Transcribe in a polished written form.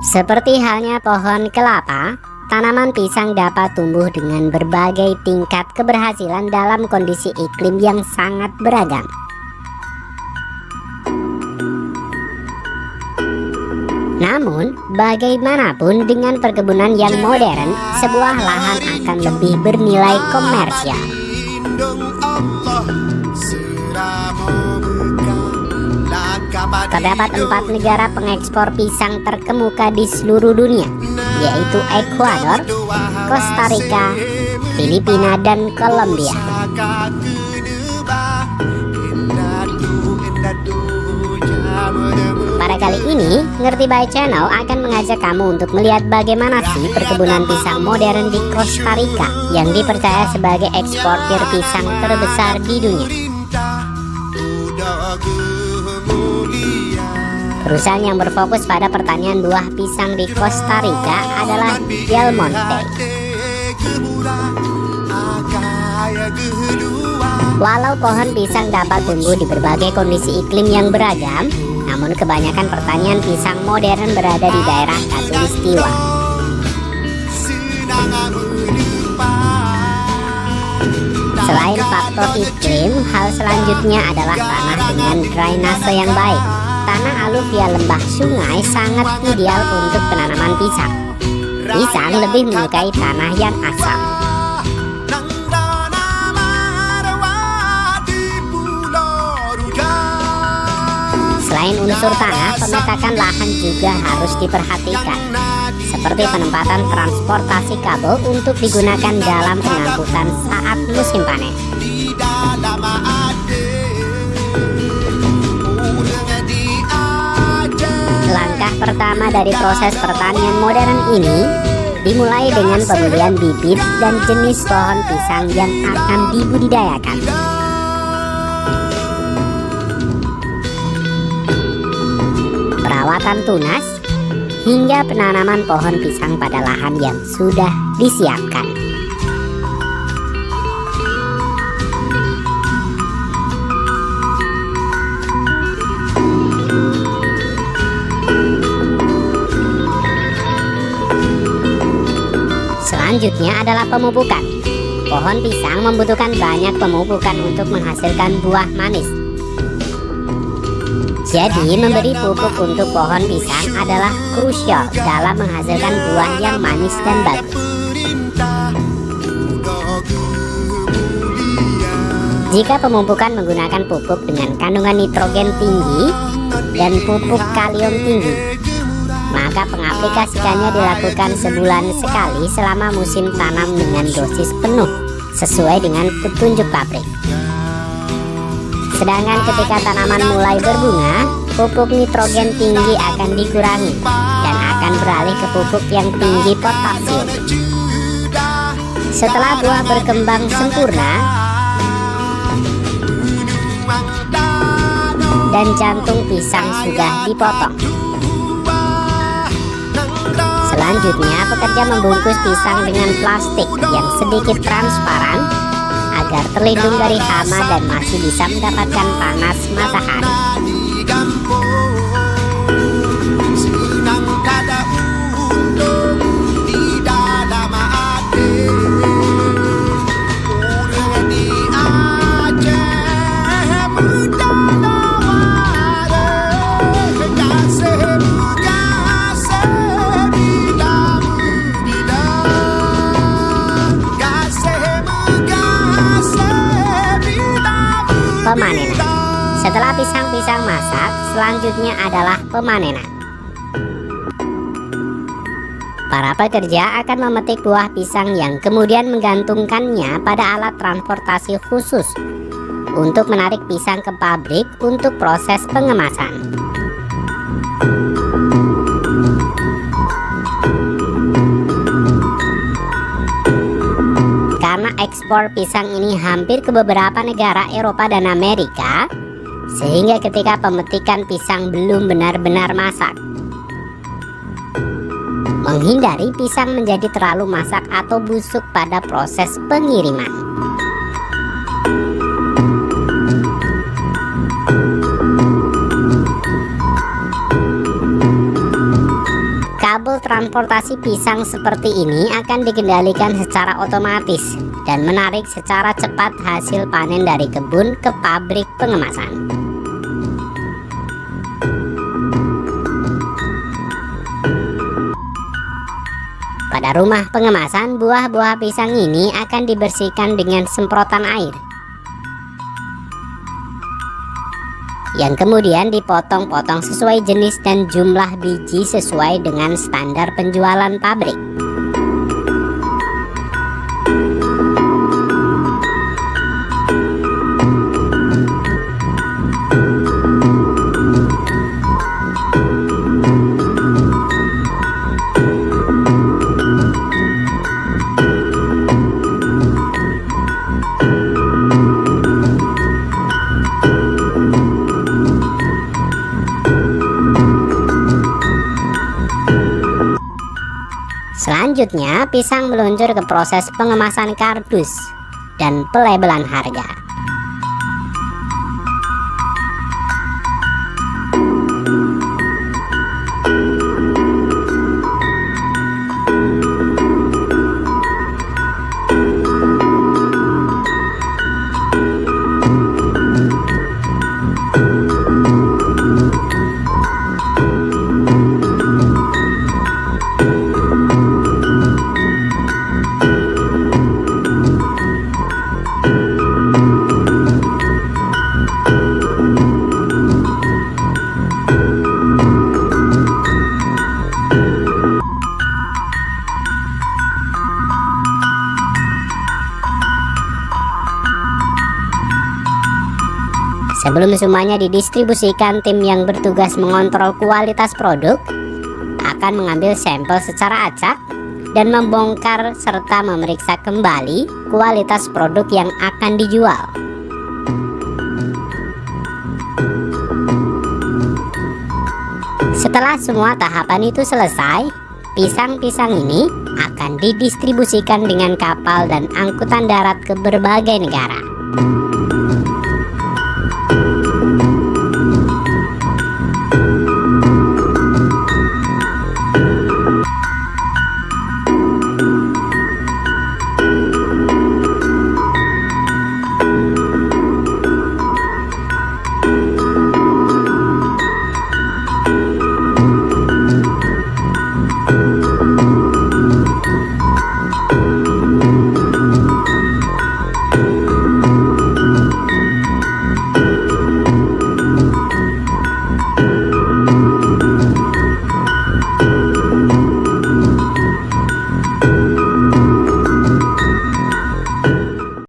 Seperti halnya pohon kelapa, tanaman pisang dapat tumbuh dengan berbagai tingkat keberhasilan dalam kondisi iklim yang sangat beragam. Namun, bagaimanapun dengan perkebunan yang modern, sebuah lahan akan lebih bernilai komersial. Terdapat 4 negara pengekspor pisang terkemuka di seluruh dunia, yaitu Ekuador, Costa Rica, Filipina, dan Kolombia. Pada kali ini, Ngerti By Channel akan mengajak kamu untuk melihat bagaimana sih perkebunan pisang modern di Costa Rica yang dipercaya sebagai eksportir pisang terbesar di dunia. Perusahaan yang berfokus pada pertanian buah pisang di Costa Rica adalah Del Monte. Walau pohon pisang dapat tumbuh di berbagai kondisi iklim yang beragam, namun kebanyakan pertanian pisang modern berada di daerah Khatulistiwa. Selain faktor iklim, hal selanjutnya adalah tanah dengan drainase yang baik. Tanah aluvia lembah sungai sangat ideal untuk penanaman pisang. Pisang lebih menyukai tanah yang asam. Selain unsur tanah, pemetakan lahan juga harus diperhatikan, seperti penempatan transportasi kabel untuk digunakan dalam pengangkutan saat musim panen. Langkah pertama dari proses pertanian modern ini dimulai dengan pemilihan bibit dan jenis pohon pisang yang akan dibudidayakan. Perawatan tunas hingga penanaman pohon pisang pada lahan yang sudah disiapkan. Selanjutnya adalah pemupukan. Pohon pisang membutuhkan banyak pemupukan untuk menghasilkan buah manis. Jadi, memberi pupuk untuk pohon pisang adalah krusial dalam menghasilkan buah yang manis dan bagus. Jika pemupukan menggunakan pupuk dengan kandungan nitrogen tinggi dan pupuk kalium tinggi, maka pengaplikasikannya dilakukan sebulan sekali selama musim tanam dengan dosis penuh sesuai dengan petunjuk pabrik. Sedangkan ketika tanaman mulai berbunga, pupuk nitrogen tinggi akan dikurangi dan akan beralih ke pupuk yang tinggi potasium. Setelah buah berkembang sempurna dan jantung pisang sudah dipotong, selanjutnya pekerja membungkus pisang dengan plastik yang sedikit transparan agar terlindung dari hama dan masih bisa mendapatkan panas matahari. Pemanenan. Setelah pisang-pisang masak, selanjutnya adalah pemanenan. Para pekerja akan memetik buah pisang yang kemudian menggantungkannya pada alat transportasi khusus untuk menarik pisang ke pabrik untuk proses pengemasan. Karena ekspor pisang ini hampir ke beberapa negara Eropa dan Amerika, sehingga ketika pemetikan pisang belum benar-benar masak, menghindari pisang menjadi terlalu masak atau busuk pada proses pengiriman. transportasi pisang seperti ini akan dikendalikan secara otomatis dan menarik secara cepat hasil panen dari kebun ke pabrik pengemasan. Pada rumah pengemasan, buah-buah pisang ini akan dibersihkan dengan semprotan air, yang kemudian dipotong-potong sesuai jenis dan jumlah biji sesuai dengan standar penjualan pabrik. Selanjutnya, pisang meluncur ke proses pengemasan kardus dan pelabelan harga. Sebelum semuanya didistribusikan, tim yang bertugas mengontrol kualitas produk akan mengambil sampel secara acak dan membongkar serta memeriksa kembali kualitas produk yang akan dijual. Setelah semua tahapan itu selesai, pisang-pisang ini akan didistribusikan dengan kapal dan angkutan darat ke berbagai negara.